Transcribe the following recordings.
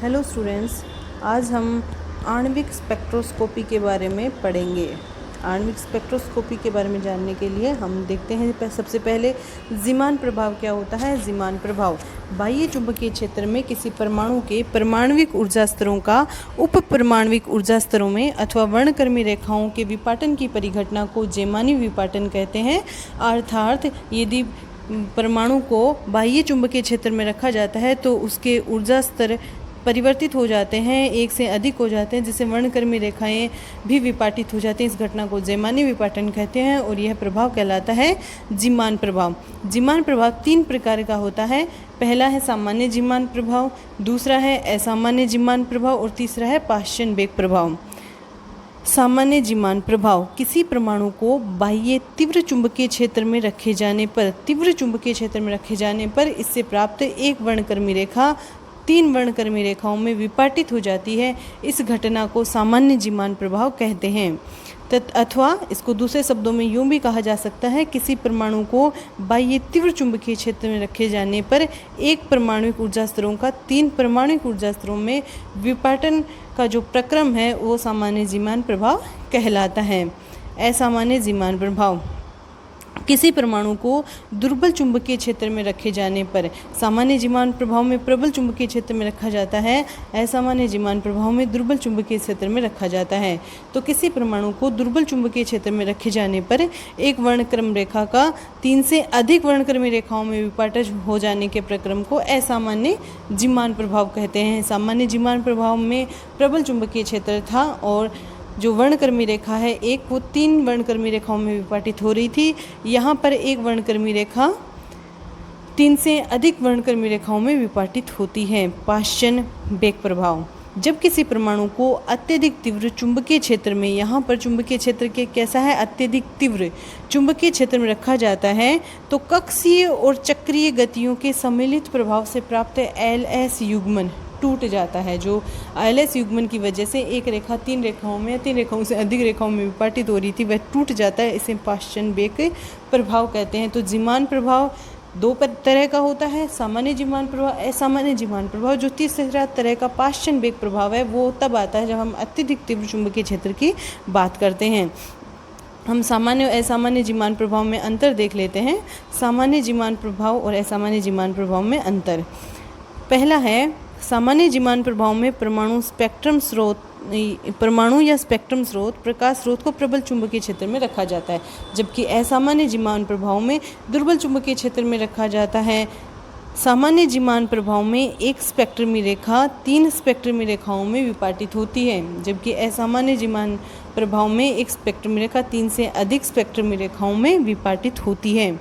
Hello students, आज हम आणविक स्पेक्ट्रोस्कोपी के बारे में पढ़ेंगे। आणविक स्पेक्ट्रोस्कोपी के बारे में जानने के लिए हम देखते हैं सबसे पहले जीमान प्रभाव क्या होता है। जीमान प्रभाव बाह्य चुंबकीय क्षेत्र में किसी परमाणु के परमाणविक ऊर्जा स्तरों का उप परमाणविक ऊर्जा स्तरों में अथवा वर्णक्रमीय रेखाओं के विपाटन की परिघटना को जेमानी विपाटन कहते हैं। अर्थात यदि परमाणु को बाह्य चुंबकीय क्षेत्र में रखा जाता है तो उसके ऊर्जा स्तर परिवर्तित हो जाते हैं, एक से अधिक हो जाते हैं, जिससे वर्णक्रमीय रेखाएं भी विपाटित हो जाती हैं। इस घटना को जेमानी विपाटन कहते हैं और यह प्रभाव कहलाता है जीमान प्रभाव। जीमान प्रभाव तीन प्रकार का होता है। पहला है सामान्य जीमान प्रभाव, दूसरा है असामान्य जीमान प्रभाव और तीसरा है पाश्चन वेग प्रभाव। सामान्य जीमान प्रभाव किसी परमाणु को बाह्य तीव्र चुंबकीय क्षेत्र में रखे जाने पर इससे प्राप्त एक वर्णक्रमीय रेखा तीन वर्णक्रमीय रेखाओं में विपाटित हो जाती है। इस घटना को सामान्य जीमान प्रभाव कहते हैं। अथवा इसको दूसरे शब्दों में यूं भी कहा जा सकता है, किसी परमाणु को बाह्य तीव्र चुंबकीय क्षेत्र में रखे जाने पर एक परमाणुक ऊर्जा स्तरों का तीन परमाणुक ऊर्जा स्तरों में विपाटन का जो प्रक्रम है वो सामान्य जीमान प्रभाव कहलाता है। असामान्य जीमान प्रभाव किसी परमाणु को दुर्बल चुंबकीय क्षेत्र में रखे जाने पर सामान्य जीमान प्रभाव में प्रबल चुंबकीय क्षेत्र में रखा जाता है, असामान्य जीमान प्रभाव में दुर्बल चुंबकीय क्षेत्र में रखा जाता है। तो किसी परमाणु को दुर्बल चुंबकीय क्षेत्र में रखे जाने पर एक वर्णक्रम रेखा का तीन से अधिक वर्णक्रमीय रेखाओं में विपाटन हो जाने के प्रक्रम को असामान्य जीमान प्रभाव कहते हैं। सामान्य जीमान प्रभाव में प्रबल चुंबकीय क्षेत्र था और जो वर्णक्रमीय रेखा है एक वो तीन वर्णक्रमीय रेखाओं में विपाटित हो रही थी। यहाँ पर एक वर्णक्रमीय रेखा तीन से अधिक वर्णक्रमीय रेखाओं में विपाटित होती है। पाश्चन वेग प्रभाव जब किसी परमाणु को अत्यधिक तीव्र चुंबकीय क्षेत्र में, यहाँ पर चुंबकीय क्षेत्र के कैसा है, अत्यधिक तीव्र चुंबकीय क्षेत्र में रखा जाता है तो कक्षीय और चक्रीय गतियों के सम्मिलित प्रभाव से प्राप्त एलएस युग्मन टूट जाता है। जो एलएस युग्मन की वजह से एक रेखा तीन रेखाओं में या तीन रेखाओं से अधिक रेखाओं में विपाटित हो रही थी, वह टूट जाता है। इसे पाश्चन वेग प्रभाव कहते हैं। तो जीमान प्रभाव दो तरह का होता है, सामान्य जीमान प्रभाव, असामान्य जीमान प्रभाव। जो तीसरा तरह का पाश्चन वेग प्रभाव है वो तब आता है जब हम अत्यधिक तीव्र चुंबकीय क्षेत्र की बात करते हैं। हम सामान्य और असामान्य जीमान प्रभाव में अंतर देख लेते हैं। सामान्य जीमान प्रभाव और असामान्य जीमान प्रभाव में अंतर। पहला है सामान्य जीमान प्रभाव में परमाणु या स्पेक्ट्रम स्रोत प्रकाश स्रोत को प्रबल चुंबकीय क्षेत्र में रखा जाता है, जबकि असामान्य जीमान प्रभाव में दुर्बल चुंबकीय क्षेत्र में रखा जाता है। सामान्य जीमान प्रभाव में एक स्पेक्ट्रमी रेखा तीन स्पेक्ट्रमी रेखाओं में विपाटित होती है, जबकि असामान्य जीमान प्रभाव में एक स्पेक्ट्रमी रेखा तीन से अधिक स्पेक्ट्रमी रेखाओं में विपाटित होती है।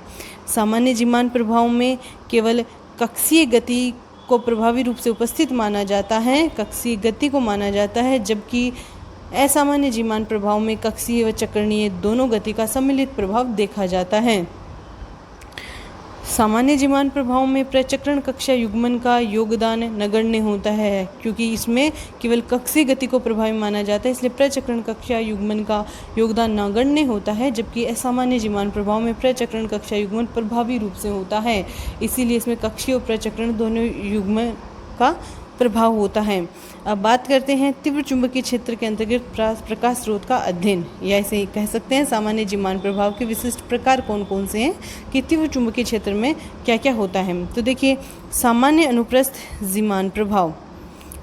सामान्य जीमान प्रभाव में केवल कक्षीय गति को प्रभावी रूप से उपस्थित माना जाता है, कक्षीय गति को माना जाता है, जबकि असामान्य जीमान प्रभाव में कक्षीय व चक्रणीय दोनों गति का सम्मिलित प्रभाव देखा जाता है। सामान्य जीमान प्रभाव में प्रचक्रण कक्षा युग्मन का योगदान नगण्य होता है, क्योंकि इसमें केवल कक्षीय गति को प्रभावी माना जाता है, इसलिए प्रचक्रण कक्षा युग्मन का योगदान नगण्य होता है। जबकि असामान्य जीमान प्रभाव में प्रचक्रण कक्षा युग्मन प्रभावी रूप से होता है, इसीलिए इसमें कक्षीय और प्रचक्रण दोनों युग्मन का प्रभाव होता है। अब बात करते हैं तीव्र चुंबकीय क्षेत्र के अंतर्गत प्रकाश स्रोत का अध्ययन, या ऐसे कह सकते हैं सामान्य जीमान प्रभाव के विशिष्ट प्रकार कौन कौन से हैं कि तीव्र चुंबकीय क्षेत्र में क्या क्या होता है। तो देखिए, सामान्य अनुप्रस्थ जीमान प्रभाव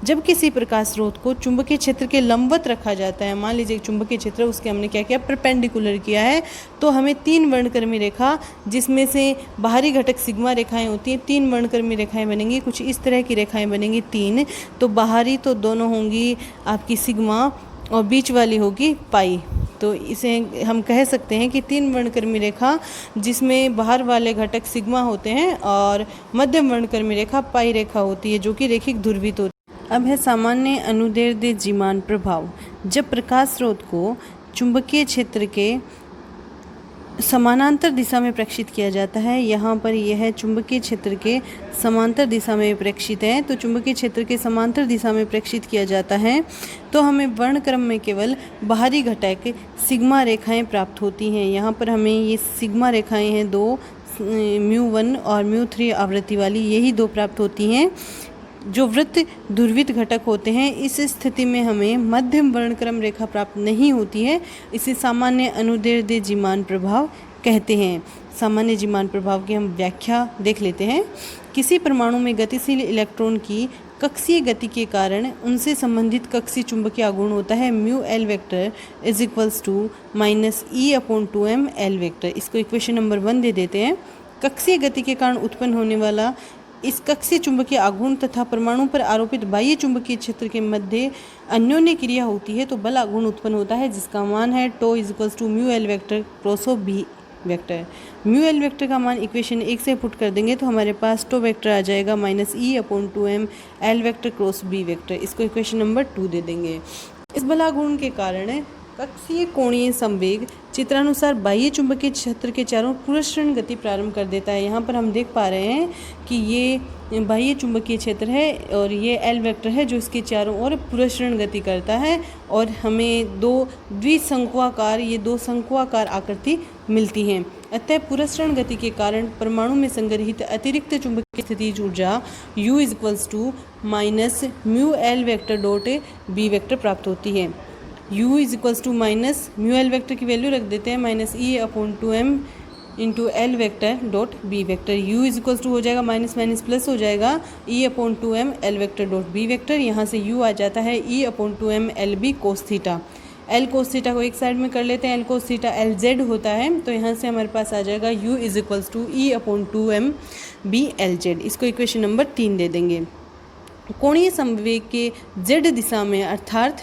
जब किसी प्रकाश स्रोत को चुंबकीय क्षेत्र के लंबवत रखा जाता है, मान लीजिए एक चुंबकीय क्षेत्र उसके हमने क्या किया, परपेंडिकुलर किया है, तो हमें तीन वर्णक्रमीय रेखा जिसमें से बाहरी घटक सिग्मा रेखाएं होती हैं, तीन वर्णक्रमीय रेखाएं बनेंगी, कुछ इस तरह की रेखाएं बनेंगी तीन। तो बाहरी तो दोनों होंगी आपकी सिग्मा और बीच वाली होगी पाई। तो इसे हम कह सकते हैं कि तीन वर्णक्रमीय रेखा जिसमें बाहर वाले घटक सिग्मा होते हैं और मध्यम वर्णक्रमीय रेखा पाई रेखा होती है, जो कि रेखिक ध्रुवित होती है। अब है सामान्य अनुदैर्ध्य जीमान प्रभाव जब प्रकाश स्रोत को चुंबकीय क्षेत्र के समानांतर दिशा में प्रेक्षित किया जाता है। यहाँ पर यह चुंबकीय क्षेत्र के समांतर दिशा में प्रेक्षित है, तो चुंबकीय क्षेत्र के समांतर दिशा में प्रेक्षित किया जाता है तो हमें वर्णक्रम में केवल बाहरी घटक सिग्मा रेखाएं प्राप्त होती हैं। यहाँ पर हमें ये सिग्मा रेखाएं हैं दो, μ1 और μ3 आवृत्ति वाली, यही दो प्राप्त होती हैं। जो वृत्त ध्रुवित घटक होते हैं, इस स्थिति में हमें मध्यम वर्णक्रम रेखा प्राप्त नहीं होती है। इसे सामान्य अनुदैर्ध्य प्रभाव कहते हैं। सामान्य जीमान प्रभाव की हम व्याख्या देख लेते हैं। किसी परमाणु में गतिशील इलेक्ट्रॉन की कक्षीय गति के कारण उनसे संबंधित कक्षीय चुंबकीय आघूर्ण होता है mu L vector is equals to minus E upon 2m L vector. इसको इक्वेशन नंबर 1 दे देते हैं। कक्षीय गति के कारण उत्पन्न होने वाला इस कक्षीय चुंबकीय आघूर्ण तथा परमाणु पर आरोपित बाह्य चुंबकीय क्षेत्र के मध्य अन्योन्य क्रिया होती है तो बल आघूर्ण उत्पन्न होता है, जिसका मान है tau is equals to mu L vector cross of B vector. Mu L vector का मान इक्वेशन 1 से पुट कर देंगे तो हमारे पास टो वेक्टर आ जाएगा minus E upon 2m L vector cross B vector. इसको इक्वेशन नंबर 2 दे देंगे। इस बलाघूर्ण के कारण कक्षीय कोणीय संवेग चित्रानुसार बाह्य चुंबकीय क्षेत्र के चारों पुरस्करण गति प्रारंभ कर देता है। यहाँ पर हम देख पा रहे हैं कि ये बाह्य चुंबकीय क्षेत्र है और ये एल वेक्टर है जो इसके चारों ओर पुरस्करण गति करता है और हमें दो शंक्वाकार आकृति मिलती हैं। अतः पुरस्करण गति के कारण परमाणु में संग्रहित अतिरिक्त चुंबकीय स्थितिज ऊर्जा U is equals to minus mu L vector dot B vector प्राप्त होती है। U is equals to minus mu L vector की वैल्यू रख देते हैं minus E upon 2m into L vector dot B vector. U is equals to हो जाएगा minus minus plus हो जाएगा E upon 2m L vector dot B vector. यहाँ से U आ जाता है E upon 2m L B cos theta. L cos theta को एक साइड में कर लेते हैं। L cos theta L Z होता है तो यहाँ से हमारे पास आ जाएगा U is equals to E upon 2m B L Z. इसको इक्वेशन नंबर 3 दे देंगे। कोणीय संवेग के जेड दिशा में अर्थात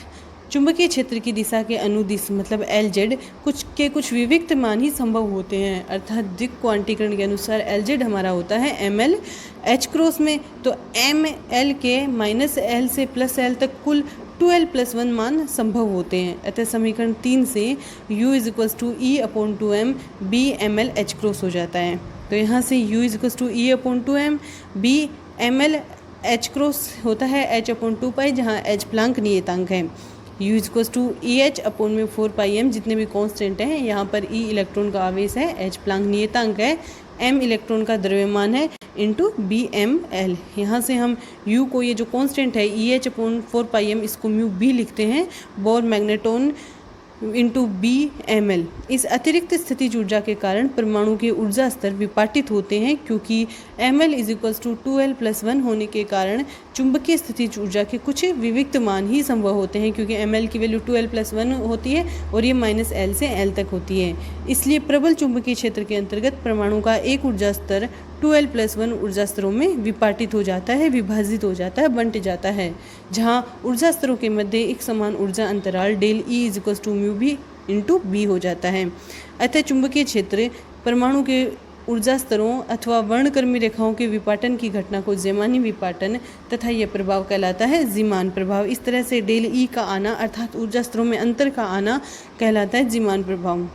चुंबकीय क्षेत्र की दिशा के अनुदिश मतलब एल जेड कुछ विविक्त मान ही संभव होते हैं। अर्थात दिक् क्वांटीकरण के अनुसार एल जेड हमारा होता है एम एल एच क्रॉस में, तो एम एल के माइनस एल से प्लस एल तक कुल 2l + 1 मान संभव होते हैं। अतः समीकरण 3 से u is equals to E upon 2m B M L H cross हो जाता है। तो यहाँ से u is equals to E upon 2m B M L H cross होता है h अपॉन 2 जहाँ h प्लांक नियतांक है। U is equals to E H upon में 4πm जितने भी कॉन्स्टेंट हैं। यहाँ पर E इलेक्ट्रॉन का आवेश है, H प्लांक नियतांक है, M इलेक्ट्रॉन का द्रव्यमान है इंटू बी एम एल। यहाँ से हम U को ये जो कॉन्स्टेंट है ई एच अपॉन 4πm इसको म्यू बी लिखते हैं Bohr magneton into B M L. इस अतिरिक्त स्थितिज ऊर्जा के कारण परमाणु के ऊर्जा स्तर विपाटित होते हैं क्योंकि M L is equals to 2l + 1 होने के कारण चुंबकीय स्थितिज ऊर्जा के कुछ विविक्त मान ही संभव होते हैं क्योंकि एम एल की वैल्यू 2l + 1 होती है और ये माइनस एल से एल तक होती है। इसलिए प्रबल चुंबकीय क्षेत्र के अंतर्गत परमाणु का एक ऊर्जा स्तर 2l + 1 ऊर्जा स्तरों में विपाटित हो जाता है, विभाजित हो जाता है, बंट जाता है, जहाँ ऊर्जा स्तरों के मध्य एक समान ऊर्जा अंतराल del E is equals to mu B into B हो जाता है। अतः चुंबकीय क्षेत्र परमाणु के ऊर्जा स्तरों अथवा वर्णक्रमीय रेखाओं के विपाटन की घटना को ज़ीमानी विपाटन तथा यह प्रभाव कहलाता है ज़ीमान प्रभाव। इस तरह से डेल ई का आना अर्थात ऊर्जा स्तरों में अंतर का आना कहलाता है ज़ीमान प्रभाव।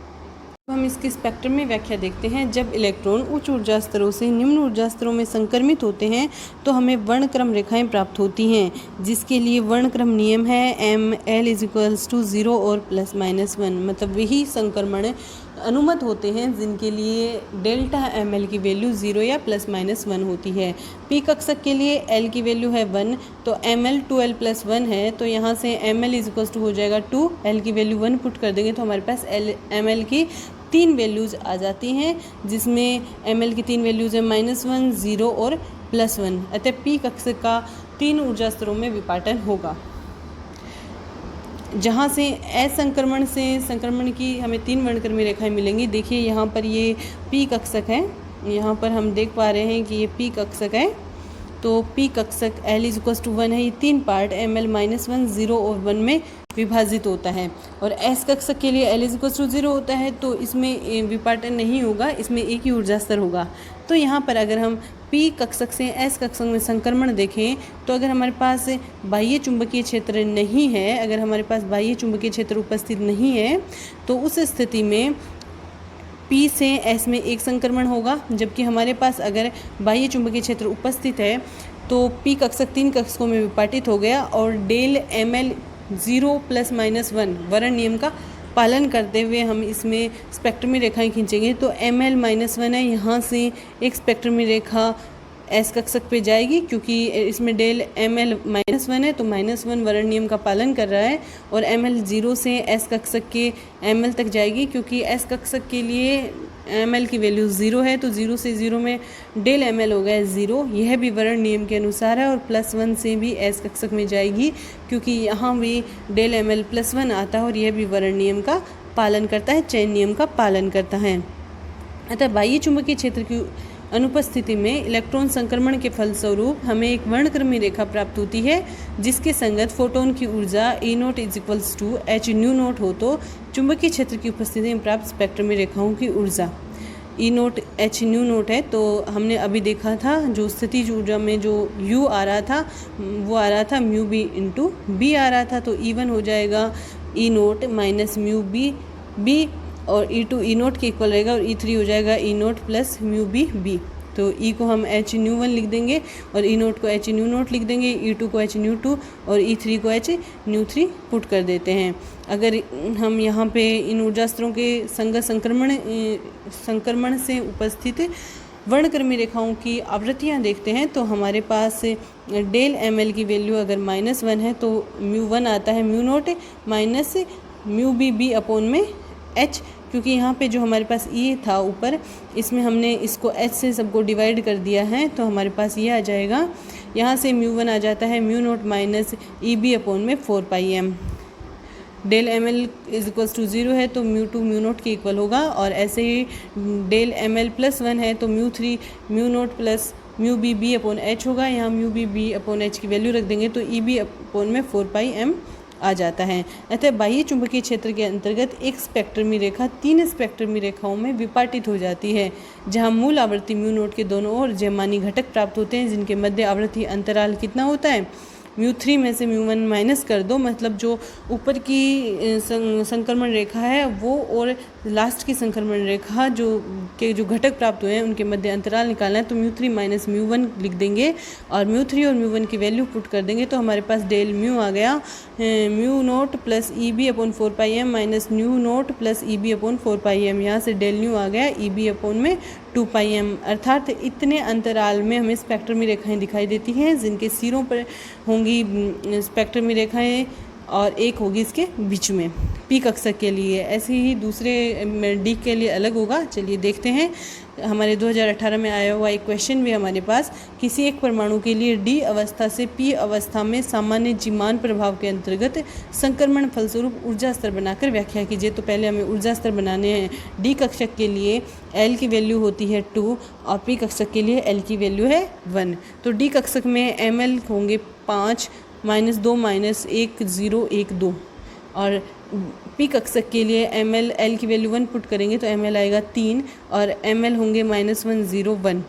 हम इसकी स्पेक्ट्रम में व्याख्या देखते हैं। जब इलेक्ट्रॉन उच्च ऊर्जा स्तरों से निम्न ऊर्जा स्तरों में संक्रमित होते हैं तो हमें वर्णक्रम रेखाएं प्राप्त होती हैं, जिसके लिए वर्णक्रम नियम है M L is equals to 0 और ±1। मतलब वही संक्रमण अनुमत होते हैं जिनके लिए डेल्टा एम एल की वैल्यू 0 या ±1 होती है। पी कक्षक के लिए एल की वैल्यू है 1 तो एम एल 2l + 1 है, तो यहाँ से M L is equals to हो जाएगा 2, एल की वैल्यू 1 पुट कर देंगे तो हमारे पास एम एल की 3 वैल्यूज़ आ जाती हैं, जिसमें एम एल की 3 वैल्यूज़ है -1, 0 और +1। अतः पी कक्षक का 3 ऊर्जा स्तरों में विपाटन होगा। जहाँ से असंक्रमण से संक्रमण की हमें 3 वर्णक्रमीय रेखाएं मिलेंगी। देखिए यहाँ पर ये पी कक्षक है, यहाँ पर हम देख पा रहे हैं कि ये पी कक्षक है। तो पी कक्षक L इज इक्वल्स टू 1 है, ये 3 पार्ट एम एल -1, 0 और 1 में विभाजित होता है। और एस कक्षक के लिए L इज इक्वल्स टू 0 होता है तो इसमें विपाटन नहीं होगा, इसमें एक ही ऊर्जा स्तर होगा। तो यहाँ पर अगर हम पी कक्षक से एस कक्षक में संक्रमण देखें तो अगर हमारे पास बाह्य चुंबकीय क्षेत्र नहीं है, अगर हमारे पास बाह्य चुंबकीय क्षेत्र उपस्थित नहीं है तो उस स्थिति में पी से एस में एक संक्रमण होगा, जबकि हमारे पास अगर बाह्य चुंबकीय क्षेत्र उपस्थित है तो पी कक्षक 3 कक्षकों में विपाटित हो गया और डेल एम एल 0 ±1 वर्ण नियम का पालन करते हुए हम इसमें स्पेक्ट्रमी रेखाएं खींचेंगे। तो एम एल -1 है, यहाँ से एक स्पेक्ट्रमी रेखा एस कक्षक पे जाएगी, क्योंकि इसमें डेल ml -1 है तो -1 वर्ण नियम का पालन कर रहा है, और ml 0 से एस कक्षक के ml तक जाएगी, क्योंकि एस कक्षक के लिए ml की वैल्यू 0 है, तो 0 से 0 में डेल ml हो गया 0। यह भी वर्ण नियम के अनुसार है, और +1 से भी एस कक्षक में जाएगी, क्योंकि यहाँ भी डेल ml +1 आता है, और यह भी वर्ण नियम का पालन करता है, चयन नियम का पालन करता है। अतः बाह्य चुंबकीय क्षेत्र की अनुपस्थिति में इलेक्ट्रॉन संक्रमण के फलस्वरूप हमें एक वर्णक्रमीय रेखा प्राप्त होती है, जिसके संगत फोटोन की ऊर्जा E0 = h0 हो, तो चुंबकीय क्षेत्र की उपस्थिति में प्राप्त स्पेक्ट्रमी रेखाओं की ऊर्जा E0 h0 है। तो हमने अभी देखा था जो स्थितिज ऊर्जा में जो U आ रहा था वो आ रहा था μB × B आ रहा था, तो E1 हो जाएगा E0 - μB B, और E2 E0 के इक्वल रहेगा, और E3 हो जाएगा E0 + μB B। तो E को हम h01 लिख देंगे, और E0 को h0 लिख देंगे, E2 को h02 और E3 को h03 पुट कर देते हैं। अगर हम यहाँ पे इन ऊर्जा स्तरों के संगत संक्रमण से उपस्थित वर्णक्रमीय रेखाओं की आवृत्तियाँ देखते हैं, तो हमारे पास डेल ml की वैल्यू अगर -1 है तो μ1 आता है μ0 -μB B अपॉन में h, क्योंकि यहाँ पे जो हमारे पास E था ऊपर, इसमें हमने इसको h से सबको डिवाइड कर दिया है, तो हमारे पास ये आ जाएगा। यहाँ से μ1 आ जाता है μ0 - EB अपॉन में 4πm। डेल ml = 0 है तो μ2 μ0 के इक्वल होगा, और ऐसे ही डेल ml +1 है तो μ3 μ0 + μB B अपॉन h होगा। यहाँ μB B अपॉन h की वैल्यू रख देंगे तो EB अपॉन में 4πm आ जाता है। अतः बाह्य चुंबकीय क्षेत्र के अंतर्गत एक स्पेक्ट्रमी रेखा 3 स्पेक्ट्रमी रेखाओं में विपाटित हो जाती है, जहां मूल आवृत्ति μ0 के दोनों ओर जयमानी घटक प्राप्त होते हैं, जिनके मध्य आवृत्ति अंतराल कितना होता है, μ3 में से μ1 माइनस कर दो, मतलब जो ऊपर की संक्रमण रेखा है वो और लास्ट की संक्रमण रेखा जो घटक प्राप्त हुए हैं उनके मध्य अंतराल निकालना है, तो μ3 - μ1 लिख देंगे, और μ3 और μ1 की वैल्यू पुट कर देंगे, तो हमारे पास डेल म्यू आ गया μ0 + EB upon 4πm - μ0 + EB upon 4πm। यहाँ से डेल न्यू आ गया EB अपॉन में 2πm, अर्थात इतने अंतराल में हमें स्पेक्ट्रमी रेखाएं दिखाई देती हैं, जिनके सिरों पर होंगी स्पेक्ट्रमी रेखाएं और एक होगी इसके बीच में पी कक्षक के लिए। ऐसे ही दूसरे डी के लिए अलग होगा। चलिए देखते हैं, हमारे 2018 में आया हुआ एक क्वेश्चन भी हमारे पास, किसी एक परमाणु के लिए डी अवस्था से पी अवस्था में सामान्य जीमान प्रभाव के अंतर्गत संक्रमण फलस्वरूप ऊर्जा स्तर बनाकर व्याख्या कीजिए। तो पहले हमें ऊर्जा स्तर बनाने हैं। डी कक्षक के लिए एल की वैल्यू होती है 2 और पी कक्षक के लिए एल की वैल्यू है 1। तो डी कक्षक में एम एल होंगे 5 -2 -1 0 1 2, और पी कक्षक के लिए एम एल की वैल्यू 1 पुट करेंगे तो एम एल आएगा 3 और एम एल होंगे -1 0 1।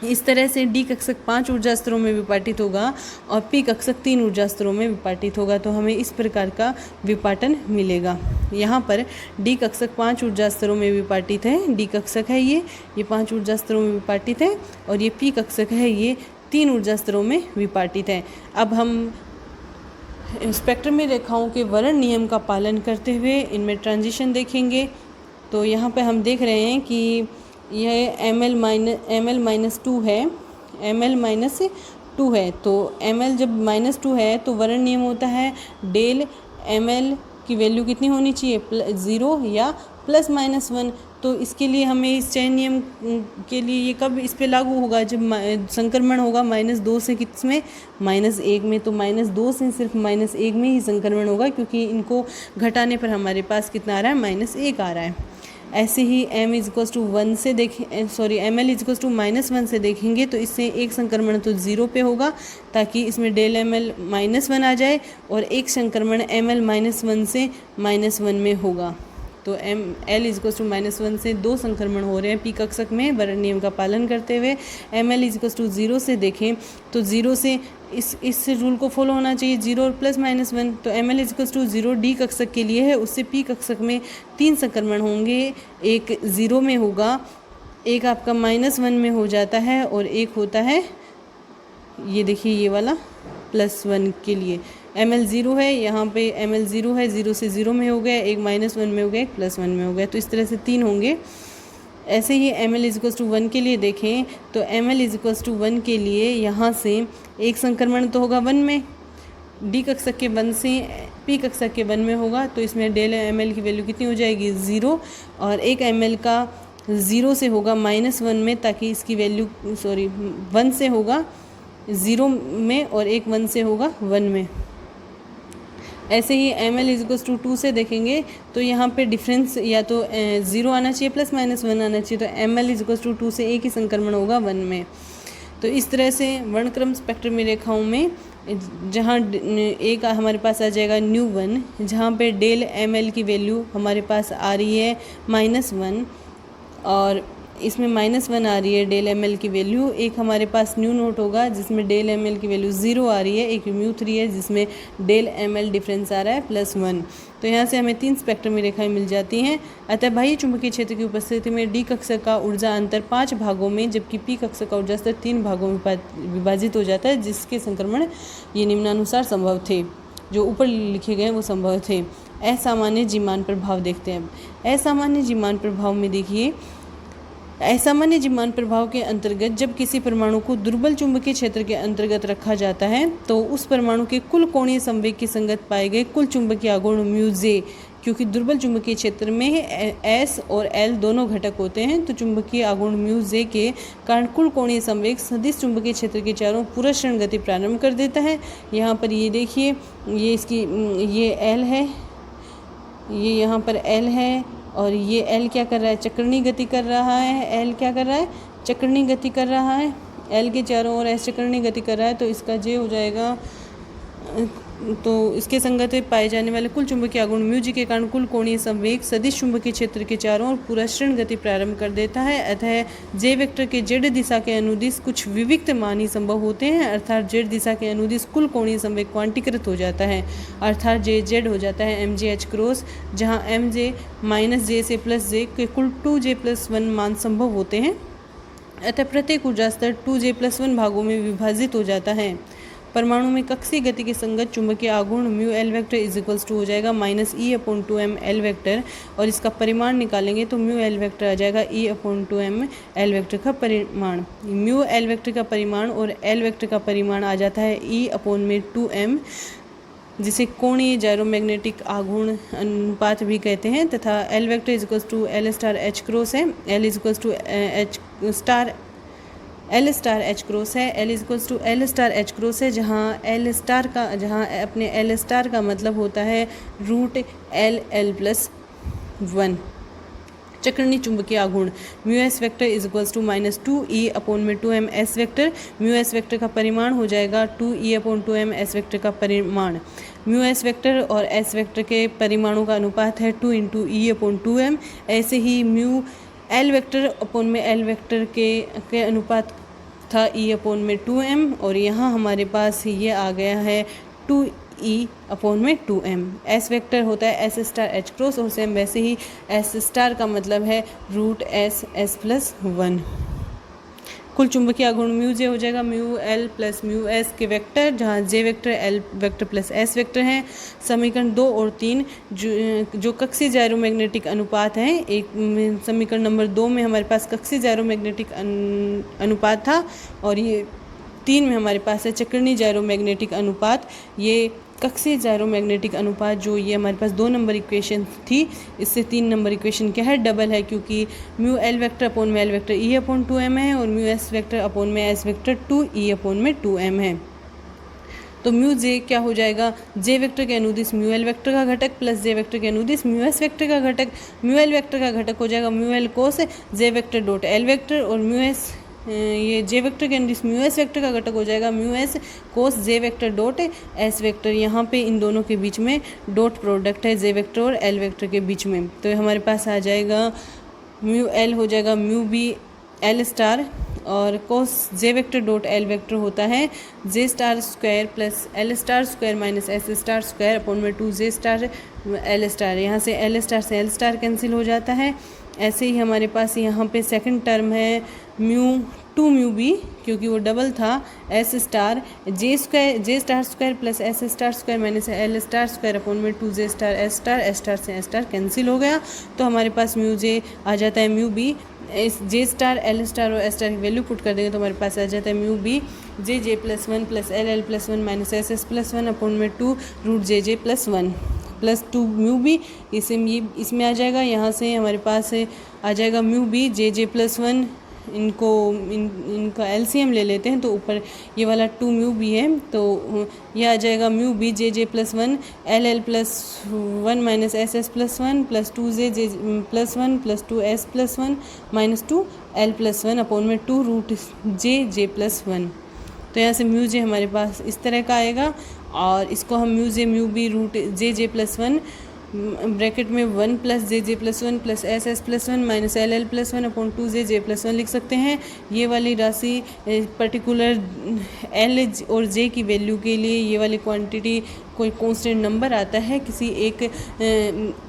इस तरह से डी कक्षक 5 ऊर्जा स्तरों में विपाटित होगा और पी कक्षक 3 ऊर्जा स्तरों में विपाटित होगा। तो हमें इस प्रकार का विपाटन मिलेगा। यहाँ पर डी कक्षक 5 ऊर्जा स्तरों में विपाटित है, डी कक्षक है ये 5 ऊर्जा स्तरों में विपाटित है, और ये पी कक्षक है ये 3 ऊर्जा स्तरों में विपाटित है। अब हम स्पेक्ट्रमी रेखाओं के वर्ण नियम का पालन करते हुए इनमें ट्रांजिशन देखेंगे। तो यहाँ पे हम देख रहे हैं कि यह ml -2 है, ml -2 है। तो ml जब -2 है तो वर्ण नियम होता है डेल ml की वैल्यू कितनी होनी चाहिए, 0 या +-1। तो इसके लिए हमें इस चयन नियम के लिए ये कब इस पे लागू होगा, जब संक्रमण होगा -2 से किस में, -1 में। तो -2 से सिर्फ -1 में ही संक्रमण होगा, क्योंकि इनको घटाने पर हमारे पास कितना आ रहा है, -1 आ रहा है। ऐसे ही m = 1 से ml = -1 से देखेंगे तो इससे एक संक्रमण तो 0 पे होगा, ताकि इसमें डेल ml -1 आ जाए, और एक संक्रमण ml -1 से -1 में होगा। तो l = -1 से 2 संक्रमण हो रहे हैं पी कक्षक में वर्ण नियम का पालन करते हुए। ml = 0 से देखें तो 0 से इस रूल को फॉलो होना चाहिए, 0 और +-1। तो ml = 0 डी कक्षक के लिए है, उससे पी कक्षक में 3 संक्रमण होंगे, एक 0 में होगा, एक आपका -1 में हो जाता है, और एक होता है ये देखिए ये वाला +1 के लिए। ml 0 है, यहाँ पे ml 0 है, 0 से 0 में हो गया, एक -1 में हो गया, एक +1 में हो गया। तो इस तरह से 3 होंगे। ऐसे ही M L is equals to 1 के लिए देखें तो M L is equals to 1 के लिए यहाँ से एक संक्रमण तो होगा 1 में, डी कक्षक के 1 से पी कक्षक के 1 में होगा, तो इसमें डेल एम एल की वैल्यू कितनी हो जाएगी 0, और एक एम एल का 0 से होगा -1 में, ताकि इसकी वैल्यू 1 से होगा 0 में और एक 1 से होगा 1 में। ऐसे ही M L is equals to 2 से देखेंगे तो यहाँ पे डिफरेंस या तो 0 आना चाहिए +-1 आना चाहिए, तो M L is equals to 2 से एक ही संक्रमण होगा 1 में। तो इस तरह से वर्णक्रम स्पेक्ट्रमी रेखाओं में जहाँ एक हमारे पास आ जाएगा ν1, जहाँ पे डेल एम एल की वैल्यू हमारे पास आ रही है -1, और इसमें -1 आ रही है डेल एम एल की वैल्यू। एक हमारे पास ν0 होगा जिसमें डेल एम एल की वैल्यू 0 आ रही है, एक μ3 है जिसमें डेल एम एल डिफरेंस आ रहा है +1। तो यहाँ से हमें 3 स्पेक्ट्रमी रेखाएं मिल जाती हैं। अतः बाह्य चुंबकीय क्षेत्र की उपस्थिति में डी कक्षक का ऊर्जा अंतर 5 भागों में, जबकि पी कक्षक का ऊर्जा स्तर 3 भागों में विभाजित हो जाता है, जिसके संक्रमण ये निम्नानुसार संभव थे। जो ऊपर लिखे गए वो संभव थे। असामान्य जीमान प्रभाव देखते हैं। अब असामान्य जीमान प्रभाव में देखिए, असामान्य जीमान प्रभाव के अंतर्गत जब किसी परमाणु को दुर्बल चुंबकीय क्षेत्र के अंतर्गत रखा जाता है तो उस परमाणु के कुल कोणीय संवेग के संगत पाए गए कुल चुंबकीय आघूर्ण μ, क्योंकि दुर्बल चुंबकीय क्षेत्र में S और L दोनों घटक होते हैं, तो चुंबकीय आघूर्ण μ के कारण कुल कोणीय संवेग सदिश चुंबकीय क्षेत्र के चारों पुरस्चरण गति प्रारंभ कर देता है। यहाँ पर ये देखिए, ये L है, ये यहाँ पर L है, और ये L क्या कर रहा है, चक्रणीय गति कर रहा है। L क्या कर रहा है, चक्रणीय गति कर रहा है। L के चारों ओर S चक्रणीय गति कर रहा है, तो इसका J हो जाएगा। तो इसके संगत पाए जाने वाले कुल चुंबकीय आघूर्ण μg के कारण कुल कोणीय संवेग सदिश चुंबकीय क्षेत्र के चारों ओर पुरस्चरण गति प्रारंभ कर देता है। अतः J वेक्टर के Z दिशा के अनुदिश कुछ विविक्त मान ही संभव होते हैं, अर्थात Z दिशा के अनुदिश कुल कोणीय संवेग क्वांटीकृत हो जाता है, अर्थात JZ हो जाता है mj h, जहाँ mj -j से +j के कुल 2j+1 मान संभव होते हैं। अतः प्रत्येक ऊर्जा स्तर 2j+1 भागों में विभाजित हो जाता है। परमाणु में कक्षीय गति के संगत चुंबकीय आघूर्ण μL vector is equals to हो जाएगा -E/2m L वेक्टर, और इसका परिमाण निकालेंगे तो μL वेक्टर आ जाएगा E/2m L वेक्टर का परिमाण। μL वेक्टर का परिमाण और L वेक्टर का परिमाण आ जाता है E/2m, जिसे कोणीय जायरोमैग्नेटिक आघूर्ण अनुपात भी कहते हैं, तथा L vector is equals to L star H cross है। L is equals to L star H cross है। L is equals to L star H cross है, जहाँ अपने L स्टार का मतलब होता है √L+1। चक्रणीय चुंबकीय आघूर्ण μS vector is equals to -2E/2m S vector. μS vector का परिमाण हो जाएगा 2E/2m S वेक्टर का परिमाण। μS वेक्टर और S वेक्टर के परिमाणों का अनुपात है 2 × E/2m। ऐसे ही μL वेक्टर अपॉन में L वेक्टर के अनुपात था E/2m, और यहाँ हमारे पास ये आ गया है 2E/2m। S वेक्टर होता है S स्टार H क्रॉस, और सेम वैसे ही S स्टार का मतलब है √S+1। कुल चुंबकीय आघूर्ण μJ हो जाएगा μL + μS के वेक्टर, जहाँ J vector L vector + S vector हैं। समीकरण 2 और 3 जो कक्षीय जायरोमैग्नेटिक अनुपात है, एक समीकरण नंबर 2 में हमारे पास कक्षीय जायरोमैग्नेटिक अनुपात था, और ये 3 में हमारे पास है चक्रणीय जायरोमैग्नेटिक अनुपात। ये कक्षीय जायरोमैग्नेटिक अनुपात जो ये हमारे पास 2 नंबर इक्वेशन थी, इससे 3 नंबर इक्वेशन क्या है, डबल है, क्योंकि μL वेक्टर अपॉन में L वेक्टर E/2m है, और μS वेक्टर अपॉन में S वेक्टर 2E/2m है। तो μJ क्या हो जाएगा, J वेक्टर के अनुदिश μL वेक्टर का घटक प्लस J वेक्टर के अनुदिश μS वेक्टर का घटक। μL वेक्टर का घटक हो जाएगा μL कोस J vector dot L vector, और μS ये J वेक्टर के अनुदिश μS वेक्टर का घटक हो जाएगा μS कोस J vector dot S vector. यहाँ पे इन दोनों के बीच में डॉट प्रोडक्ट है J वेक्टर और L वेक्टर के बीच में, तो हमारे पास आ जाएगा μL हो जाएगा μB L स्टार, और कोस J vector dot L vector होता है J star square plus L star square minus S star square upon में 2J स्टार L स्टार। यहाँ से L स्टार से L स्टार कैंसिल हो जाता है। ऐसे ही हमारे पास यहाँ पे सेकंड टर्म है μ2 2 म्यू बी, क्योंकि वो डबल था, S star J star square plus S star square minus L star square upon में 2 जे स्टार एस स्टार से एस स्टार कैंसिल हो गया, तो हमारे पास म्यू जे आ जाता है म्यू बी। इस जे स्टार एल स्टार और एस स्टार की वैल्यू पुट कर देंगे तो हमारे पास आ जाता है mu B J plus 1 plus L plus 1 minus S plus 1 upon में 2 root J plus 1 plus 2 mu B, इसमें आ जाएगा। यहाँ से हमारे पास आ जाएगा म्यू बी जे प्लस 1, इनका एलसीएम ले लेते हैं तो ऊपर ये वाला 2 म्यू बी है, तो ये आ जाएगा mu B J plus 1 L plus 1 minus S plus 1 plus 2 J plus 1 plus 2 S plus 1 minus 2 L plus 1 upon में 2 रूट जे प्लस 1। तो यहाँ से म्यू जे हमारे पास इस तरह का आएगा, और इसको हम mu B root J plus 1 bracket में 1 plus J plus 1 plus S plus 1 minus L plus 1 upon 2 J plus 1 लिख सकते हैं। ये वाली राशि पर्टिकुलर एल और जे की वैल्यू के लिए ये वाली क्वांटिटी कोई कांस्टेंट नंबर आता है किसी एक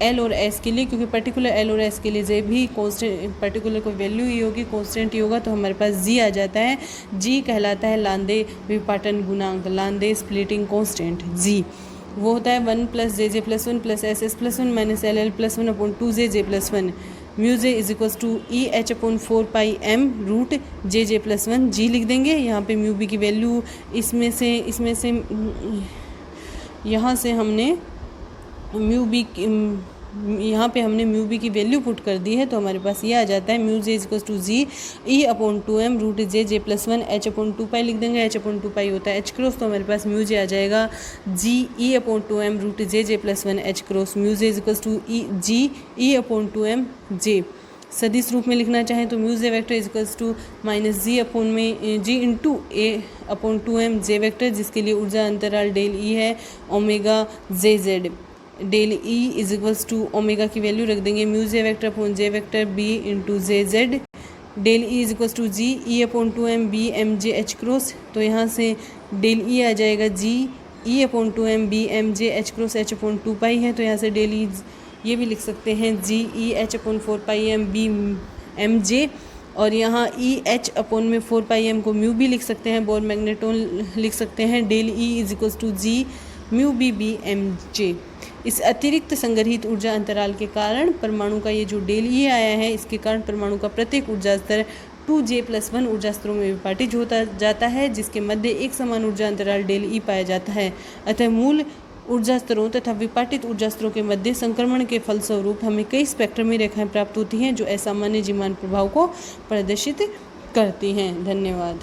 एल और एस के लिए, क्योंकि पर्टिकुलर एल और एस के लिए जे भी कांस्टेंट पर्टिकुलर कोई वैल्यू ही होगी, कांस्टेंट ही होगा, तो हमारे पास जी आ जाता है। जी कहलाता है लांदे विपाटन गुणांक, लांदे स्प्लिटिंग कांस्टेंट जी। वो होता है 1 plus J plus 1 plus S plus 1 minus L plus 1 upon 2 J plus 1। Mu J is equals to E H upon 4 pi M root J plus 1 G लिख देंगे। यहाँ पे म्यू बी की वैल्यू इसमें से यहाँ से हमने यहाँ पे हमने म्यू बी की वैल्यू पुट कर दी है, तो हमारे पास ये आ जाता है mu J equals to G E upon 2m root J plus 1 H upon 2 pi लिख देंगे। एच अपॉन 2 पाई होता है एच क्रॉस, तो हमारे पास म्यू जे आ जाएगा G E upon 2m root J plus 1 H cross. Mu J equals to G E upon 2m J. सदिश रूप में लिखना चाहें तो mu J vector equals to minus G upon में G into A upon 2m J vector, जिसके लिए ऊर्जा अंतराल डेल ई है omega J Z. Del E is equals to omega की वैल्यू रख देंगे mu J vector upon J vector B into J Z. Del E is equals to G E upon 2m B M J H cross, तो यहाँ से del E आ जाएगा G E upon 2m B M J H cross H upon 2 pi है, तो यहाँ से del ई ये भी लिख सकते हैं G E H upon 4 pi M B M J, और यहाँ ई एच अपॉन में 4 पाई एम को म्यू बी लिख सकते हैं, बोर मैग्नेटोन लिख सकते हैं। Del E is equals to G mu B B M J. इस अतिरिक्त संग्रहित ऊर्जा अंतराल के कारण परमाणु का ये जो डेल ई आया है, इसके कारण परमाणु का प्रत्येक ऊर्जा स्तर 2j प्लस 1 ऊर्जा स्तरों में विभाजित होता जाता है, जिसके मध्य एक समान ऊर्जा अंतराल डेल ई पाया जाता है। अतः मूल ऊर्जा स्तरों तथा विपाटित ऊर्जा स्तरों के मध्य संक्रमण के फलस्वरूप हमें कई स्पेक्ट्रमी रेखाएं प्राप्त होती हैं जो असामान्य जीमान प्रभाव को प्रदर्शित करती हैं। धन्यवाद।